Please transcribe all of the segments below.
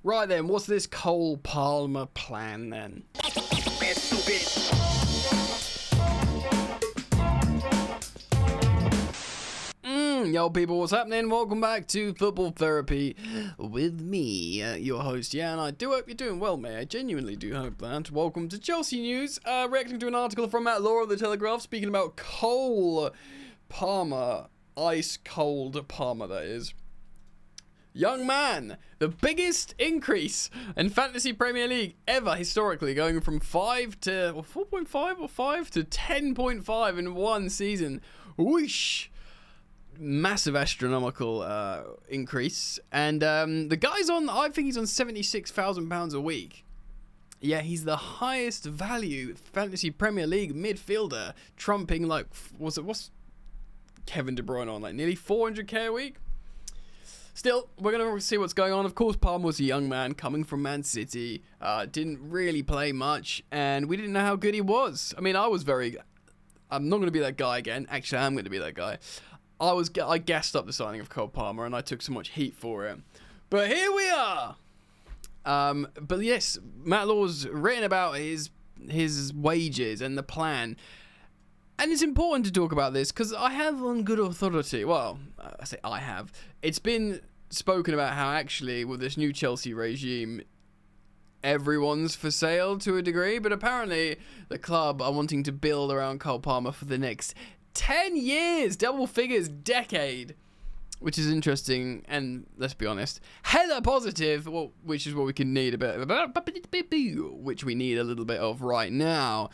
Right then, what's this Cole Palmer plan then? Yo people, what's happening? Welcome back to Football Therapy with me, your host. Yeah, and I do hope you're doing well, mate. I genuinely do hope that. Welcome to Chelsea News, reacting to an article from Matt Law of the Telegraph speaking about Cole Palmer. Ice cold Palmer, that is. Young man, the biggest increase in Fantasy Premier League ever historically, going from 5 to 4.5 or 5 to 10.5 in one season. Whoosh! Massive astronomical increase. And the guy's on, I think he's on £76,000 a week. Yeah, he's the highest value Fantasy Premier League midfielder, trumping like, what's Kevin De Bruyne on, like nearly 400k a week? Still, we're going to see what's going on. Of course, Palmer was a young man coming from Man City, didn't really play much, and we didn't know how good he was. I mean, I'm not going to be that guy again. Actually, I am going to be that guy. I gassed up the signing of Cole Palmer, and I took so much heat for it. But here we are. But yes, Matt Law's written about his wages and the plan. And it's important to talk about this because I have on good authority, well, I say I have, it's been spoken about how actually with this new Chelsea regime, everyone's for sale to a degree, but apparently the club are wanting to build around Cole Palmer for the next 10 years, double figures, decade, which is interesting and, let's be honest, hella positive, well, which is what we can need a bit of, which we need a little bit of right now.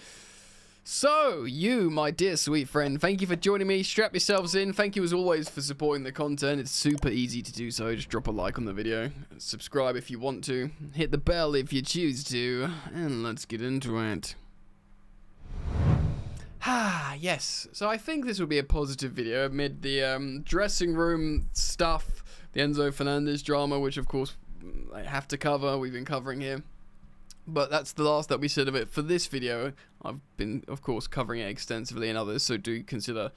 So, you, my dear sweet friend, thank you for joining me. Strap yourselves in. Thank you as always for supporting the content. It's super easy to do so. Just drop a like on the video. Subscribe if you want to. Hit the bell if you choose to. And let's get into it. Yes. So I think this will be a positive video amid the dressing room stuff. The Enzo Fernandez drama, which of course I have to cover. We've been covering here. But that's the last that we said of it for this video. I've been, of course, covering it extensively in others, so do consider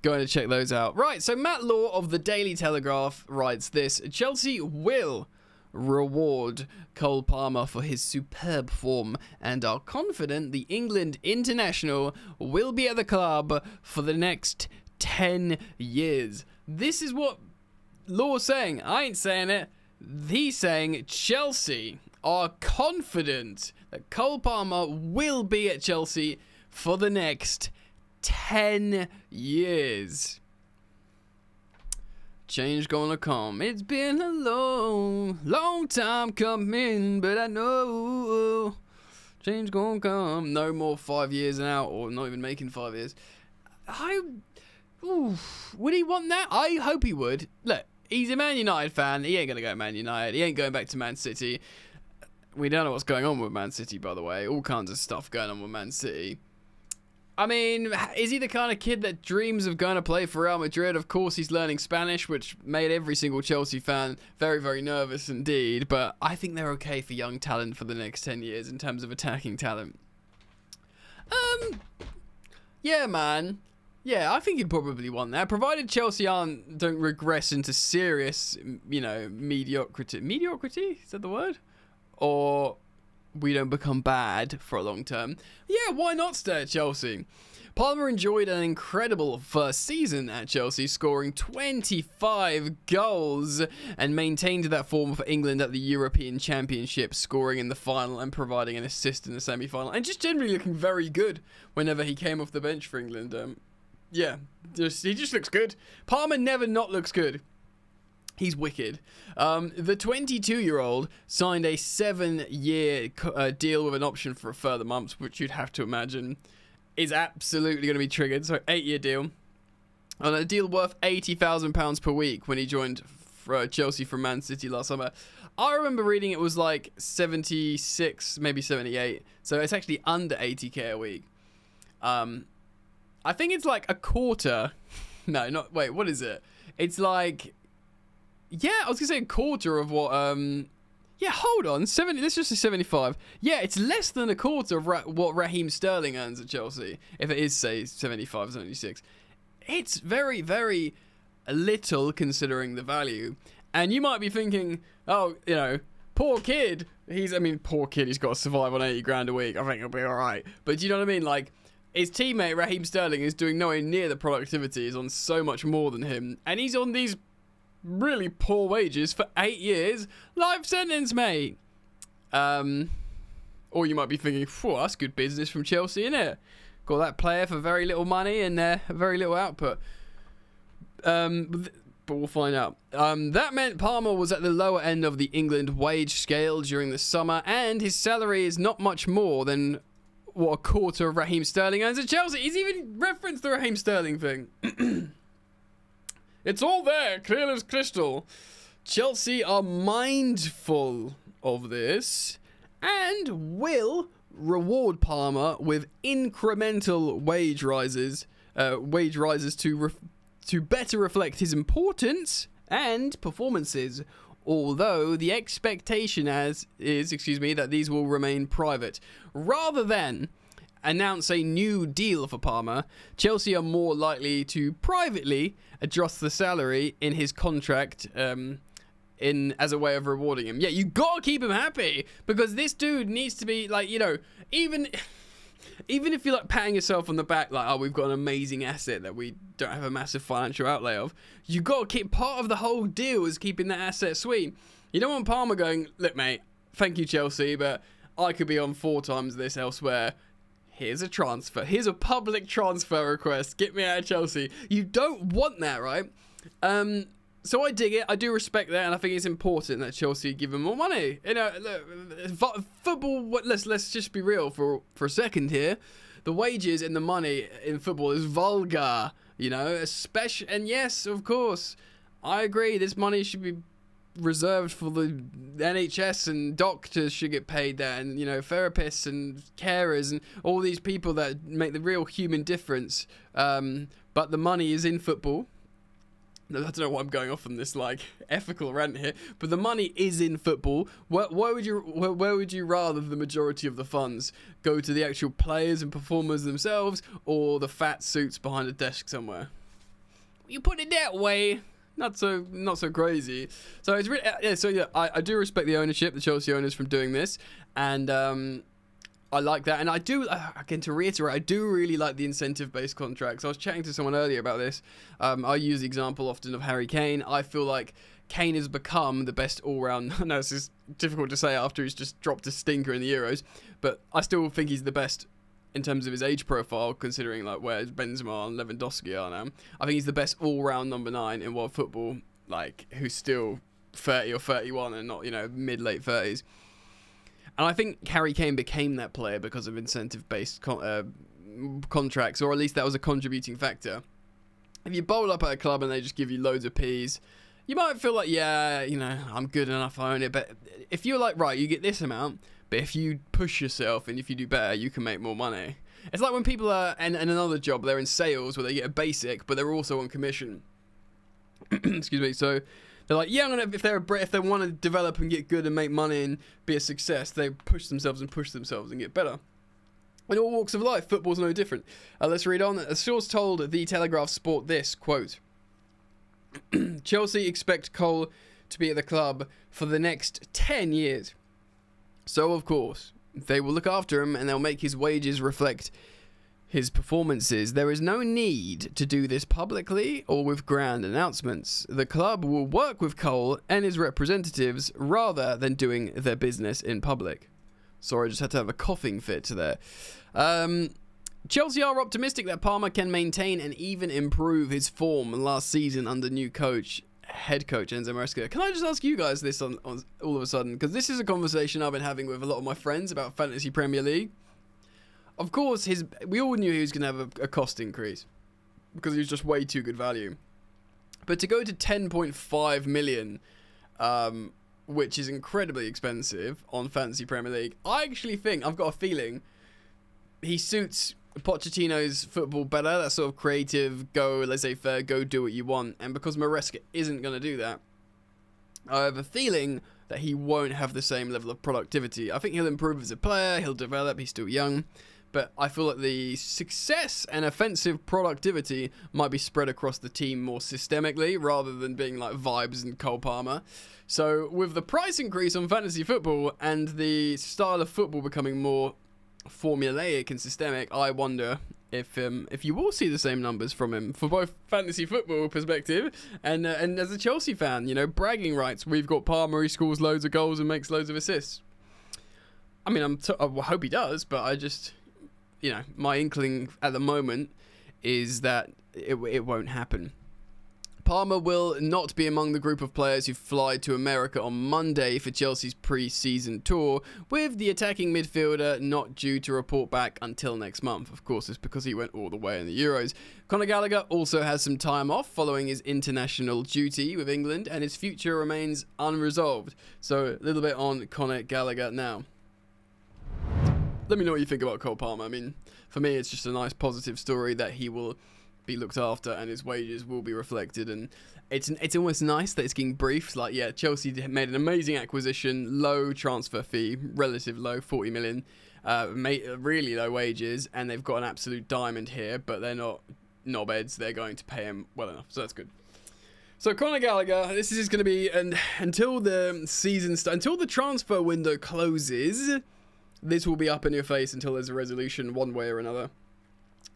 going to check those out. Right, so Matt Law of the Daily Telegraph writes this. Chelsea will reward Cole Palmer for his superb form and are confident the England international will be at the club for the next 10 years. This is what Law's saying. I ain't saying it. He's saying Chelsea are confident that Cole Palmer will be at Chelsea for the next 10 years. Change gonna come. It's been a long time coming, but I know change gonna come. No more 5 years and out, or not even making 5 years. Would he want that? I hope he would. Look, he's a Man United fan. He ain't gonna go to Man United. He ain't going back to Man City. We don't know what's going on with Man City, by the way. All kinds of stuff going on with Man City. I mean, is he the kind of kid that dreams of going to play for Real Madrid? Of course, he's learning Spanish, which made every single Chelsea fan very, very nervous indeed. But I think they're okay for young talent for the next 10 years in terms of attacking talent. Yeah, man. Yeah, I think he'd probably want that, provided Chelsea don't regress into serious, you know, mediocrity. Mediocrity? Is that the word? Or we don't become bad for a long term. Yeah, why not stay at Chelsea? Palmer enjoyed an incredible first season at Chelsea, scoring 25 goals and maintained that form for England at the European Championship, scoring in the final and providing an assist in the semi-final, and just generally looking very good whenever he came off the bench for England. Yeah, he just looks good. Palmer never not looks good. He's wicked. The 22-year-old signed a 7-year deal with an option for a further months, which you'd have to imagine is absolutely going to be triggered. So 8-year deal on a deal worth £80,000 per week when he joined Chelsea from Man City last summer. I remember reading it was like 76, maybe 78. So it's actually under 80k a week. I think it's like a quarter. No, not, wait, what is it? It's like, yeah, I was gonna say a quarter of what, yeah, hold on, 70, let's just say 75. Yeah, it's less than a quarter of what Raheem Sterling earns at Chelsea, if it is, say, 75, 76. It's very, very little considering the value. And you might be thinking, oh, you know, poor kid. I mean, poor kid. He's got to survive on 80 grand a week. I think he'll be all right. But do you know what I mean? Like, his teammate Raheem Sterling is doing nowhere near the productivity. He's on so much more than him, and he's on these really poor wages for 8 years. Life sentence, mate. Or you might be thinking, "Whoa, that's good business from Chelsea, innit? Got that player for very little money and very little output." But we'll find out. That meant Palmer was at the lower end of the England wage scale during the summer, and his salary is not much more than what a quarter of Raheem Sterling earns at Chelsea. He's even referenced the Raheem Sterling thing. It's all there, clear as crystal. Chelsea are mindful of this and will reward Palmer with incremental wage rises to better reflect his importance and performances, although the expectation is that these will remain private. Rather than announce a new deal for Palmer, Chelsea are more likely to privately adjust the salary in his contract as a way of rewarding him. Yeah, you gotta keep him happy, because this dude needs to be like, you know, even if you're like patting yourself on the back, like, oh, we've got an amazing asset that we don't have a massive financial outlay of, you got to keep, part of the whole deal is keeping that asset sweet. You don't want Palmer going, look, mate, thank you, Chelsea, but I could be on 4 times this elsewhere. Here's a transfer. Here's a public transfer request. Get me out of Chelsea. You don't want that, right? So I dig it. I do respect that, and I think it's important that Chelsea give him more money. You know, look, football. Let's just be real for a second here. The wages and the money in football is vulgar. You know, especially, and yes, of course, I agree. This money should be reserved for the NHS, and doctors should get paid there, and you know, therapists and carers and all these people that make the real human difference. But the money is in football. I don't know why I'm going off on this like ethical rant here, but the money is in football. Where would you rather the majority of the funds go to the actual players and performers themselves, or the fat suits behind a desk somewhere? You put it that way, not so crazy. So it's really, I do respect the ownership, the Chelsea owners, from doing this, and I like that, and I do, again, to reiterate, I do really like the incentive-based contracts. I was chatting to someone earlier about this. I use the example often of Harry Kane. I feel like Kane has become the best all-round. I know this is difficult to say after he's just dropped a stinker in the Euros, but I still think he's the best in terms of his age profile, considering like where Benzema and Lewandowski are now. I think he's the best all-round number 9 in world football, like, who's still 30 or 31 and not, you know, mid-late 30s. And I think Harry Kane became that player because of incentive-based contracts, or at least that was a contributing factor. If you bowl up at a club and they just give you loads of P's, you might feel like, yeah, you know, I'm good enough, I own it. But if you're like, right, you get this amount, but if you push yourself and if you do better, you can make more money. It's like when people are in another job, they're in sales where they get a basic, but they're also on commission. Excuse me, so they're like, yeah, if they want to develop and get good and make money and be a success, they push themselves and get better. In all walks of life, football's no different. Let's read on. A source told The Telegraph Sport this, quote, Chelsea expect Cole to be at the club for the next 10 years. So, of course, they will look after him and they'll make his wages reflect his performances. There is no need to do this publicly or with grand announcements. The club will work with Cole and his representatives rather than doing their business in public. Sorry, I just had to have a coughing fit there. Chelsea are optimistic that Palmer can maintain and even improve his form last season under new head coach Enzo Maresca. Can I just ask you guys this on all of a sudden? Because this is a conversation I've been having with a lot of my friends about Fantasy Premier League. Of course, we all knew he was going to have a cost increase because he was just way too good value. But to go to 10.5 million, which is incredibly expensive on Fantasy Premier League, I actually think, I've got a feeling, he suits Pochettino's football better. That sort of creative, go laissez-faire, go do what you want. And because Maresca isn't going to do that, I have a feeling that he won't have the same level of productivity. I think he'll improve as a player, he'll develop, he's still young. but I feel like the success and offensive productivity might be spread across the team more systemically rather than being like vibes and Cole Palmer. So with the price increase on fantasy football and the style of football becoming more formulaic and systemic, I wonder if you will see the same numbers from him for both fantasy football perspective and as a Chelsea fan, you know, bragging rights. We've got Palmer, he scores loads of goals and makes loads of assists. I mean, I hope he does, but I just, you know, my inkling at the moment is that it won't happen. Palmer will not be among the group of players who fly to America on Monday for Chelsea's pre-season tour, with the attacking midfielder not due to report back until next month. Of course, it's because he went all the way in the Euros. Conor Gallagher also has some time off following his international duty with England, and his future remains unresolved. So, a little bit on Conor Gallagher now. Let me know what you think about Cole Palmer. I mean, for me, it's just a nice positive story that he will be looked after and his wages will be reflected, and it's almost nice that it's getting briefed. Like, yeah, Chelsea made an amazing acquisition, low transfer fee, relative low, 40 million, really low wages, and they've got an absolute diamond here, but they're not knobheads. They're going to pay him well enough, so that's good. So Conor Gallagher, this is going to be until the season until the transfer window closes. This will be up in your face until there's a resolution one way or another.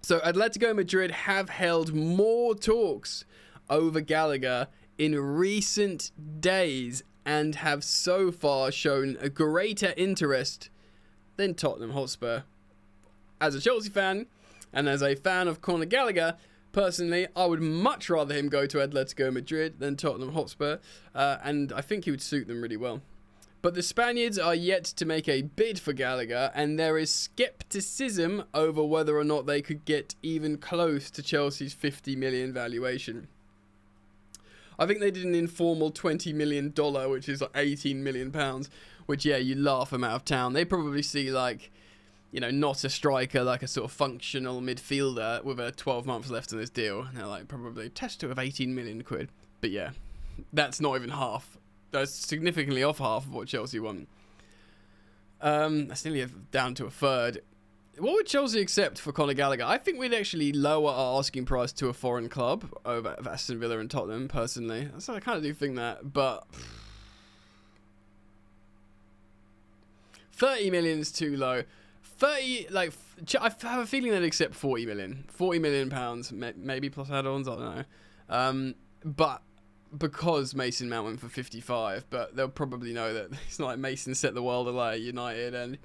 So Atletico Madrid have held more talks over Gallagher in recent days and have so far shown a greater interest than Tottenham Hotspur. As a Chelsea fan and as a fan of Conor Gallagher, personally, I would much rather him go to Atletico Madrid than Tottenham Hotspur, and I think he would suit them really well. But the Spaniards are yet to make a bid for Gallagher, and there is scepticism over whether or not they could get even close to Chelsea's 50 million valuation. I think they did an informal $20 million, which is like 18 million pounds, which, yeah, you laugh them out of town. They probably see, like, you know, not a striker, like a sort of functional midfielder with a 12 months left on this deal. And they're like, probably test it with 18 million quid. But yeah, that's not even half. That's significantly off half of what Chelsea want. That's nearly down to a third. What would Chelsea accept for Conor Gallagher? I think we'd actually lower our asking price to a foreign club over Aston Villa and Tottenham, personally. So I kind of do think that, but 30 million is too low. 30, like, I have a feeling they'd accept 40 million. 40 million pounds, maybe plus add-ons, I don't know. But because Mason Mount went for 55, but they'll probably know that it's not like Mason set the world alight at United, and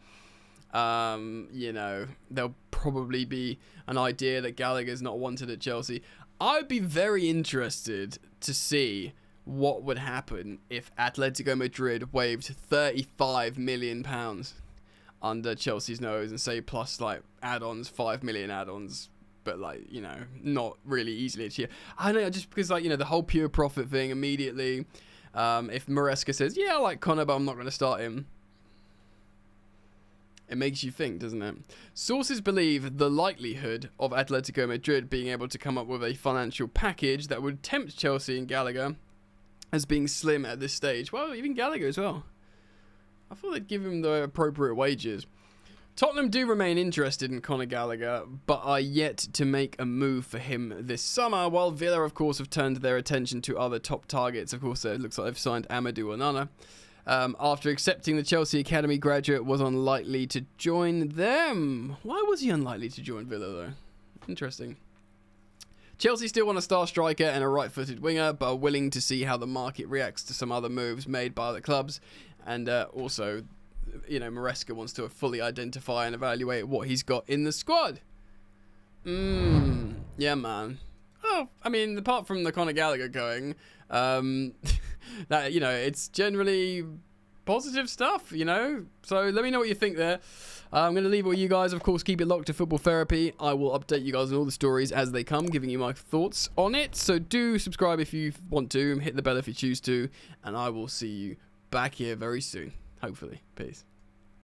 you know, there'll probably be an idea that Gallagher's not wanted at Chelsea. I'd be very interested to see what would happen if Atletico Madrid waived 35 million pounds under Chelsea's nose and say plus like add-ons, 5 million add-ons, but like, you know, not really easily achieved. I don't know, just because, like, you know, the whole pure profit thing immediately, if Maresca says, yeah, I like Conor, but I'm not going to start him, it makes you think, doesn't it? Sources believe the likelihood of Atletico Madrid being able to come up with a financial package that would tempt Chelsea and Gallagher as being slim at this stage. Well, even Gallagher as well. I thought they'd give him the appropriate wages. Tottenham do remain interested in Conor Gallagher, but are yet to make a move for him this summer, while Villa, of course, have turned their attention to other top targets. Of course, it looks like they've signed Amadou Onana. After accepting the Chelsea Academy graduate was unlikely to join them. Why was he unlikely to join Villa, though? Interesting. Chelsea still want a star striker and a right-footed winger, but are willing to see how the market reacts to some other moves made by other clubs. And also, you know, Maresca wants to fully identify and evaluate what he's got in the squad. Yeah, man. Oh, I mean, apart from the Conor Gallagher going, that, you know, it's generally positive stuff, you know. So let me know what you think there. I'm going to leave it with you guys. Of course, keep it locked to Football Therapy. I will update you guys on all the stories as they come, giving you my thoughts on it. So do subscribe if you want to, hit the bell if you choose to, and I will see you back here very soon, hopefully. Peace.